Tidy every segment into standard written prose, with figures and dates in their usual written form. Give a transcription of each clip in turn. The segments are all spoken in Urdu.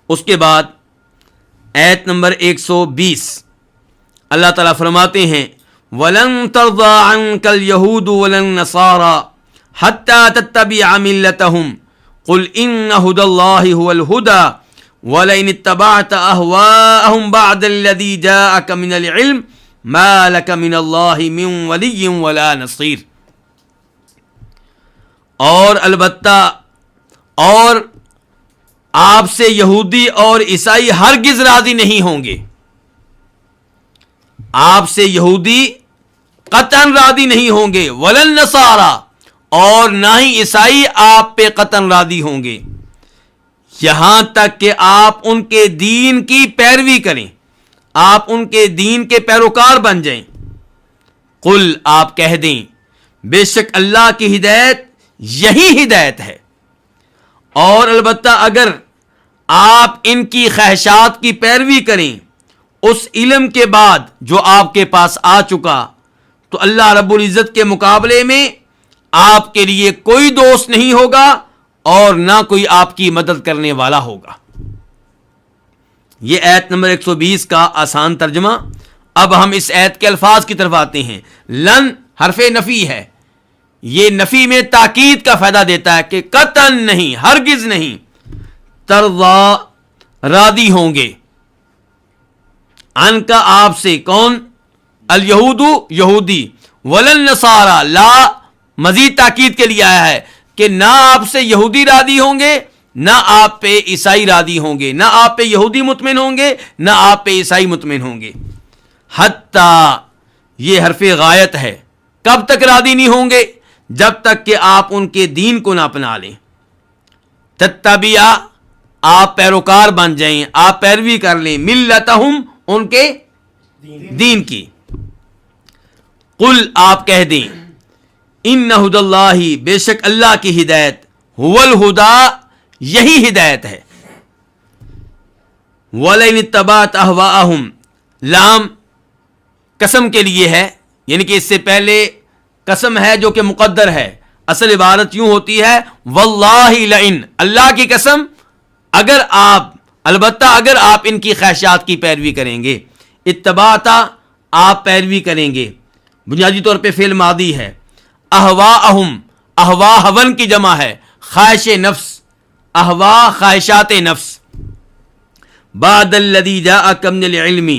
اس کے بعد آیت نمبر 120 اللہ تعالیٰ فرماتے ہیں وَلَن تَرْضَىٰ عَنْكَ الْيَهُودُ وَلَا النَّصَارَىٰ حَتَّىٰ تَتَّبِعَ مِلَّتَهُمْ قُلْ إِنَّ هُدَى اللَّهِ هُوَ الْهُدَىٰ وَلَئِنِ اتَّبَعْتَ أَهْوَاءَهُمْ بَعْدَ الَّذِي جَاءَكَ مِنَ الْعِلْمِ مَا لَكَ مِنَ اللَّهِ مِن وَلِيٍّ وَلَا نَصِيرٍ. اور البتہ اور آپ سے یہودی اور عیسائی ہرگز راضی نہیں ہوں گے. آپ سے یہودی قطعاً راضی نہیں ہوں گے. ولن نصارا اور نہ ہی عیسائی آپ پہ قطعاً راضی ہوں گے یہاں تک کہ آپ ان کے دین کی پیروی کریں, آپ ان کے دین کے پیروکار بن جائیں. قل آپ کہہ دیں بے شک اللہ کی ہدایت یہی ہدایت ہے, اور البتہ اگر آپ ان کی خواہشات کی پیروی کریں اس علم کے بعد جو آپ کے پاس آ چکا, تو اللہ رب العزت کے مقابلے میں آپ کے لیے کوئی دوست نہیں ہوگا اور نہ کوئی آپ کی مدد کرنے والا ہوگا. یہ آیت نمبر 120 کا آسان ترجمہ. اب ہم اس آیت کے الفاظ کی طرف آتے ہیں. لن حرف نفی ہے, یہ نفی میں تاکید کا فائدہ دیتا ہے کہ قطعاً نہیں, ہرگز نہیں. ترضا راضی ہوں گے, ان کا آپ سے, کون؟ الیہود یہودی, ولن نصارا لا مزید تاکید کے لیے آیا ہے کہ نہ آپ سے یہودی راضی ہوں گے نہ آپ پہ عیسائی راضی ہوں گے, نہ آپ پہ یہودی مطمئن ہوں گے نہ آپ پہ عیسائی مطمئن ہوں گے. حتیٰ یہ حرف غایت ہے, کب تک راضی نہیں ہوں گے؟ جب تک کہ آپ ان کے دین کو نہ اپنا لیں. تتبعا آپ پیروکار بن جائیں, آپ پیروی کر لیں, ملتہم ان کے دین کی. قل آپ کہہ دیں ان ہدی اللہ بے شک اللہ کی ہدایت, هو الہدی یہی ہدایت ہے. وَلَئِنِ اتَّبَعْتَ أَهْوَاءَهُمْ لام قسم کے لیے ہے, یعنی کہ اس سے پہلے قسم ہے جو کہ مقدر ہے. اصل عبارت یوں ہوتی ہے واللہ لئن, اللہ کی قسم اگر آپ, البتہ اگر آپ ان کی خواہشات کی پیروی کریں گے. اتباتا آپ پیروی کریں گے, بنیادی طور پہ فعل ماضی ہے. اہواءہم اہوا ہون کی جمع ہے, خواہش نفس, اہوا خواہشات نفس. بعد الذی جاءک من العلم,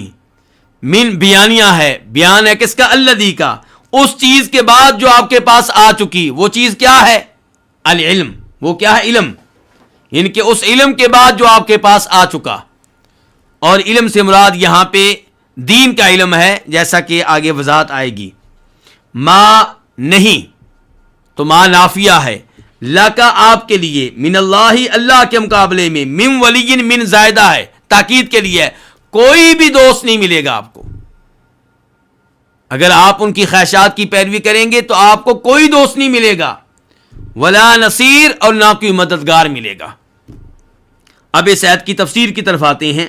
من بیانیہ ہے, بیان ہے کس کا؟ الذی کا, اس چیز کے بعد جو آپ کے پاس آ چکی. وہ چیز کیا ہے؟ العلم. وہ کیا ہے؟ علم. یعنی کہ اس علم کے بعد جو آپ کے پاس آ چکا, اور علم سے مراد یہاں پہ دین کا علم ہے, جیسا کہ آگے وضاحت آئے گی. ما نہیں تو ما نافیہ ہے, لکا آپ کے لیے, من اللہ اللہ کے مقابلے میں, من ولی من زائدہ ہے, تاکید کے لیے, کوئی بھی دوست نہیں ملے گا آپ کو. اگر آپ ان کی خواہشات کی پیروی کریں گے تو آپ کو کوئی دوست نہیں ملے گا. ولا نصیر اور نہ کوئی مددگار ملے گا. اب اس آیت کی تفسیر کی طرف آتے ہیں.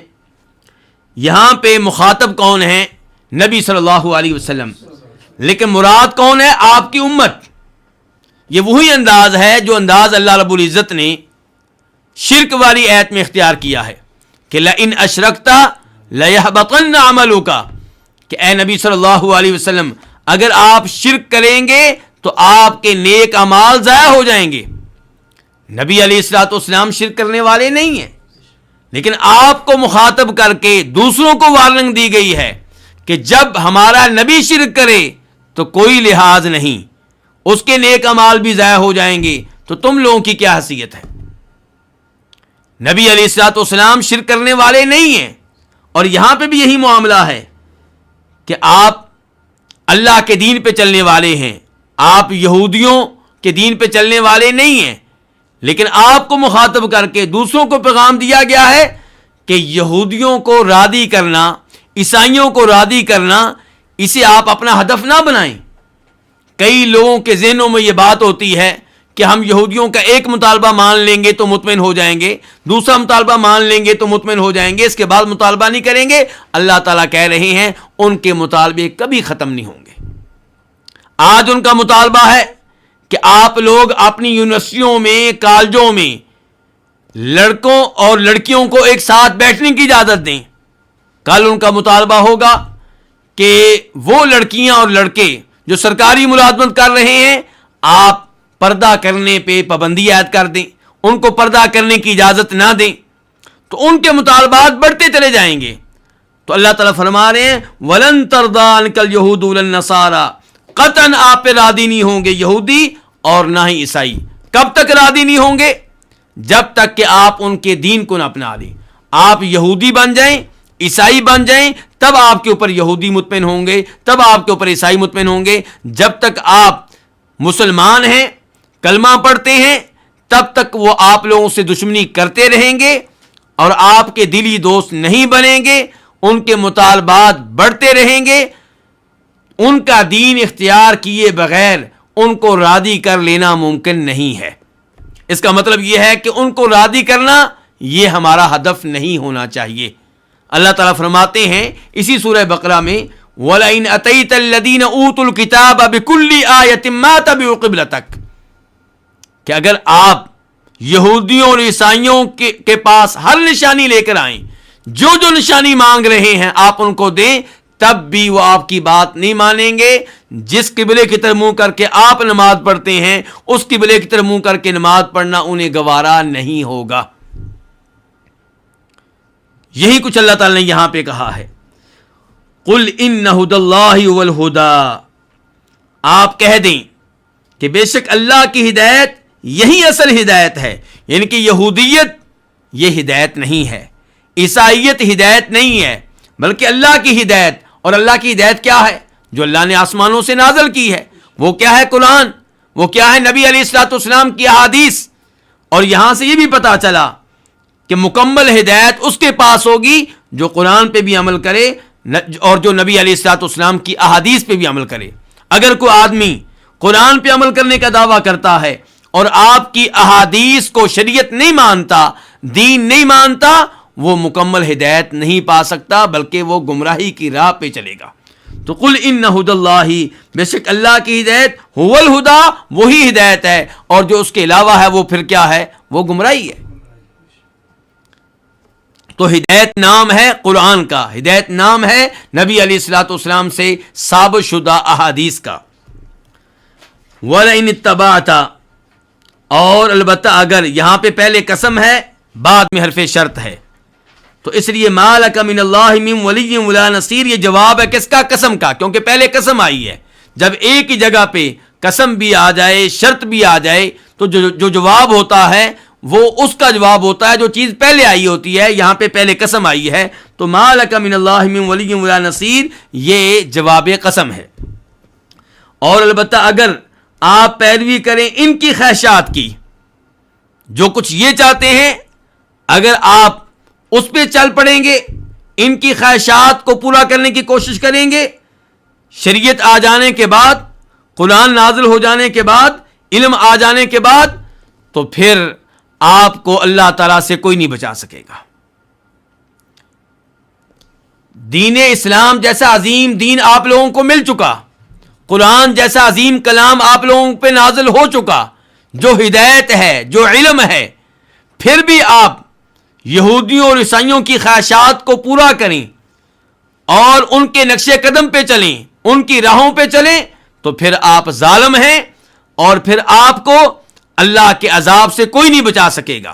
یہاں پہ مخاطب کون ہے؟ نبی صلی اللہ علیہ وسلم. لیکن مراد کون ہے؟ آپ کی امت. یہ وہی انداز ہے جو انداز اللہ رب العزت نے شرک والی آیت میں اختیار کیا ہے کہ لئن اشرکت لیحبطن عملک, کہ اے نبی صلی اللہ علیہ وسلم اگر آپ شرک کریں گے تو آپ کے نیک اعمال ضائع ہو جائیں گے. نبی علیہ الصلوۃ والسلام شرک کرنے والے نہیں ہیں, لیکن آپ کو مخاطب کر کے دوسروں کو وارننگ دی گئی ہے کہ جب ہمارا نبی شرک کرے تو کوئی لحاظ نہیں, اس کے نیک اعمال بھی ضائع ہو جائیں گے, تو تم لوگوں کی کیا حیثیت ہے؟ نبی علیہ الصلوۃ والسلام شرک کرنے والے نہیں ہیں, اور یہاں پہ بھی یہی معاملہ ہے کہ آپ اللہ کے دین پہ چلنے والے ہیں, آپ یہودیوں کے دین پہ چلنے والے نہیں ہیں, لیکن آپ کو مخاطب کر کے دوسروں کو پیغام دیا گیا ہے کہ یہودیوں کو راضی کرنا, عیسائیوں کو راضی کرنا, اسے آپ اپنا ہدف نہ بنائیں. کئی لوگوں کے ذہنوں میں یہ بات ہوتی ہے کہ ہم یہودیوں کا ایک مطالبہ مان لیں گے تو مطمئن ہو جائیں گے, دوسرا مطالبہ مان لیں گے تو مطمئن ہو جائیں گے, اس کے بعد مطالبہ نہیں کریں گے. اللہ تعالیٰ کہہ رہے ہیں ان کے مطالبے کبھی ختم نہیں ہوں گے. آج ان کا مطالبہ ہے کہ آپ لوگ اپنی یونیورسٹیوں میں, کالجوں میں لڑکوں اور لڑکیوں کو ایک ساتھ بیٹھنے کی اجازت دیں. کل ان کا مطالبہ ہوگا کہ وہ لڑکیاں اور لڑکے جو سرکاری ملازمت کر رہے ہیں آپ پردہ کرنے پہ پابندی عائد کر دیں, ان کو پردہ کرنے کی اجازت نہ دیں, تو ان کے مطالبات بڑھتے چلے جائیں گے. تو اللہ تعالیٰ فرما رہے ہیں وَلَن تَرْضَىٰ عَنْكَ الْيَهُودُ وَلَا النَّصَارَىٰ, قطعاً آپ پہ راضی نہیں ہوں گے یہودی اور نہ ہی عیسائی. کب تک راضی نہیں ہوں گے؟ جب تک کہ آپ ان کے دین کو نہ اپنا لیں. آپ یہودی بن جائیں, عیسائی بن جائیں, تب آپ کے اوپر یہودی مطمئن ہوں گے, تب آپ کے اوپر عیسائی مطمئن ہوں گے. جب تک آپ مسلمان ہیں, کلمہ پڑھتے ہیں, تب تک وہ آپ لوگوں سے دشمنی کرتے رہیں گے اور آپ کے دلی دوست نہیں بنیں گے. ان کے مطالبات بڑھتے رہیں گے. ان کا دین اختیار کیے بغیر ان کو راضی کر لینا ممکن نہیں ہے. اس کا مطلب یہ ہے کہ ان کو راضی کرنا یہ ہمارا ہدف نہیں ہونا چاہیے. اللہ تعالیٰ فرماتے ہیں اسی سورہ بقرہ میں وَلَئِنْ أَتَيْتَ الَّذِينَ أُوتُوا الْكِتَابَ بِكُلِّ آيَةٍ مَا تَبِعُوا قِبْلَتَكَ, کہ اگر آپ یہودیوں اور عیسائیوں کے پاس ہر نشانی لے کر آئیں, جو جو نشانی مانگ رہے ہیں آپ ان کو دیں, تب بھی وہ آپ کی بات نہیں مانیں گے. جس قبلے کی طرف منہ کر کے آپ نماز پڑھتے ہیں اس قبلے کی طرف منہ کر کے نماز پڑھنا انہیں گوارا نہیں ہوگا. یہی کچھ اللہ تعالی نے یہاں پہ کہا ہے قُلْ إِنَّ هُدَى اللَّهِ هُوَ الْهُدَىٰ, آپ کہہ دیں کہ بے شک اللہ کی ہدایت یہی اصل ہدایت ہے. یعنی کہ یہودیت یہ ہدایت نہیں ہے, عیسائیت ہدایت نہیں ہے, بلکہ اللہ کی ہدایت. اور اللہ کی ہدایت کیا ہے؟ جو اللہ نے آسمانوں سے نازل کی ہے. وہ کیا ہے؟ قرآن. وہ کیا ہے؟ نبی علیہ الصلوۃ والسلام کی احادیث. اور یہاں سے یہ بھی پتا چلا کہ مکمل ہدایت اس کے پاس ہوگی جو قرآن پہ بھی عمل کرے اور جو نبی علیہ الصلوۃ والسلام کی احادیث پہ بھی عمل کرے. اگر کوئی آدمی قرآن پہ عمل کرنے کا دعویٰ کرتا ہے اور آپ کی احادیث کو شریعت نہیں مانتا, دین نہیں مانتا, وہ مکمل ہدایت نہیں پا سکتا بلکہ وہ گمراہی کی راہ پہ چلے گا. تو قل ان ہدی اللہ, بے شک اللہ کی ہدایت هو الہدیٰ, وہی ہدایت ہے, اور جو اس کے علاوہ ہے وہ پھر کیا ہے؟ وہ گمراہی ہے. تو ہدایت نام ہے قرآن کا, ہدایت نام ہے نبی علیہ الصلوۃ والسلام سے ثابت شدہ احادیث کا. وَلَئِنِ اتَّبَعْتَ, اور البتہ اگر, یہاں پہ پہلے قسم ہے بعد میں حرف شرط ہے, تو اس لیے مَا لَكَ مِنَ اللَّهِ مِن وَلِيٍّ وَلَا نَصِيرٍ, یہ جواب ہے کس کا؟ قسم کا, کیونکہ پہلے قسم آئی ہے. جب ایک ہی جگہ پہ قسم بھی آ جائے شرط بھی آ جائے تو جو جواب ہوتا ہے وہ اس کا جواب ہوتا ہے جو چیز پہلے آئی ہوتی ہے. یہاں پہ پہلے قسم آئی ہے تو مَا لَكَ مِنَ اللَّهِ مِن وَلِيٍّ وَلَا نَصِيرٍ, یہ جواب قسم ہے. اور البتہ اگر آپ پیروی کریں ان کی خواہشات کی, جو کچھ یہ چاہتے ہیں, اگر آپ اس پہ چل پڑیں گے, ان کی خواہشات کو پورا کرنے کی کوشش کریں گے, شریعت آ جانے کے بعد, قرآن نازل ہو جانے کے بعد, علم آ جانے کے بعد, تو پھر آپ کو اللہ تعالیٰ سے کوئی نہیں بچا سکے گا. دین اسلام جیسا عظیم دین آپ لوگوں کو مل چکا, قرآن جیسا عظیم کلام آپ لوگوں پہ نازل ہو چکا, جو ہدایت ہے, جو علم ہے, پھر بھی آپ یہودیوں اور عیسائیوں کی خواہشات کو پورا کریں اور ان کے نقش قدم پہ چلیں, ان کی راہوں پہ چلیں, تو پھر آپ ظالم ہیں اور پھر آپ کو اللہ کے عذاب سے کوئی نہیں بچا سکے گا.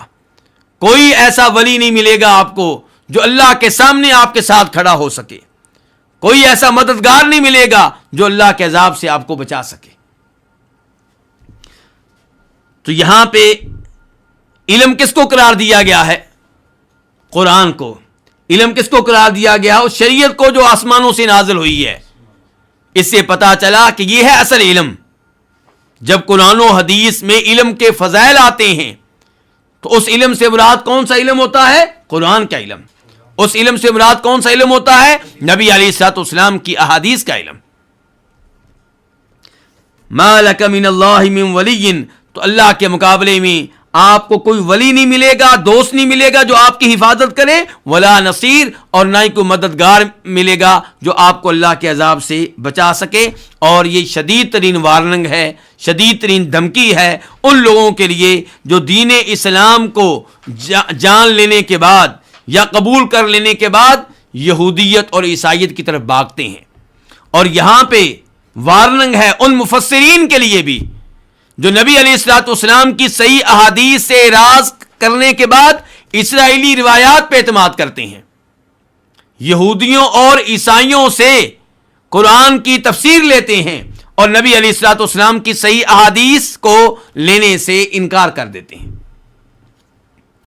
کوئی ایسا ولی نہیں ملے گا آپ کو جو اللہ کے سامنے آپ کے ساتھ کھڑا ہو سکے. کوئی ایسا مددگار نہیں ملے گا جو اللہ کے عذاب سے آپ کو بچا سکے. تو یہاں پہ علم کس کو قرار دیا گیا ہے؟ قرآن کو. علم کس کو قرار دیا گیا؟ اس شریعت کو جو آسمانوں سے نازل ہوئی ہے. اس سے پتا چلا کہ یہ ہے اصل علم. جب قرآن و حدیث میں علم کے فضائل آتے ہیں تو اس علم سے مراد کون سا علم ہوتا ہے؟ قرآن کا علم. اس علم سے مراد کون سا علم ہوتا ہے؟ نبی علیہ الصلوۃ والسلام کی احادیث کا علم. مَا لَكَ مِنَ اللَّهِ مِن وَلِيٍّ, تو اللہ کے مقابلے میں آپ کو کوئی ولی نہیں ملے گا، دوست نہیں ملے گا جو آپ کی حفاظت کرے، ولا نصیر، اور نہ ہی کوئی مددگار ملے گا جو آپ کو اللہ کے عذاب سے بچا سکے۔ اور یہ شدید ترین وارننگ ہے، شدید ترین دھمکی ہے ان لوگوں کے لیے جو دین اسلام کو جان لینے کے بعد یا قبول کر لینے کے بعد یہودیت اور عیسائیت کی طرف بھاگتے ہیں۔ اور یہاں پہ وارننگ ہے ان مفسرین کے لیے بھی جو نبی علیہ الصلوۃ والسلام کی صحیح احادیث سے اعراض کرنے کے بعد اسرائیلی روایات پہ اعتماد کرتے ہیں، یہودیوں اور عیسائیوں سے قرآن کی تفسیر لیتے ہیں اور نبی علیہ الصلوۃ والسلام کی صحیح احادیث کو لینے سے انکار کر دیتے ہیں۔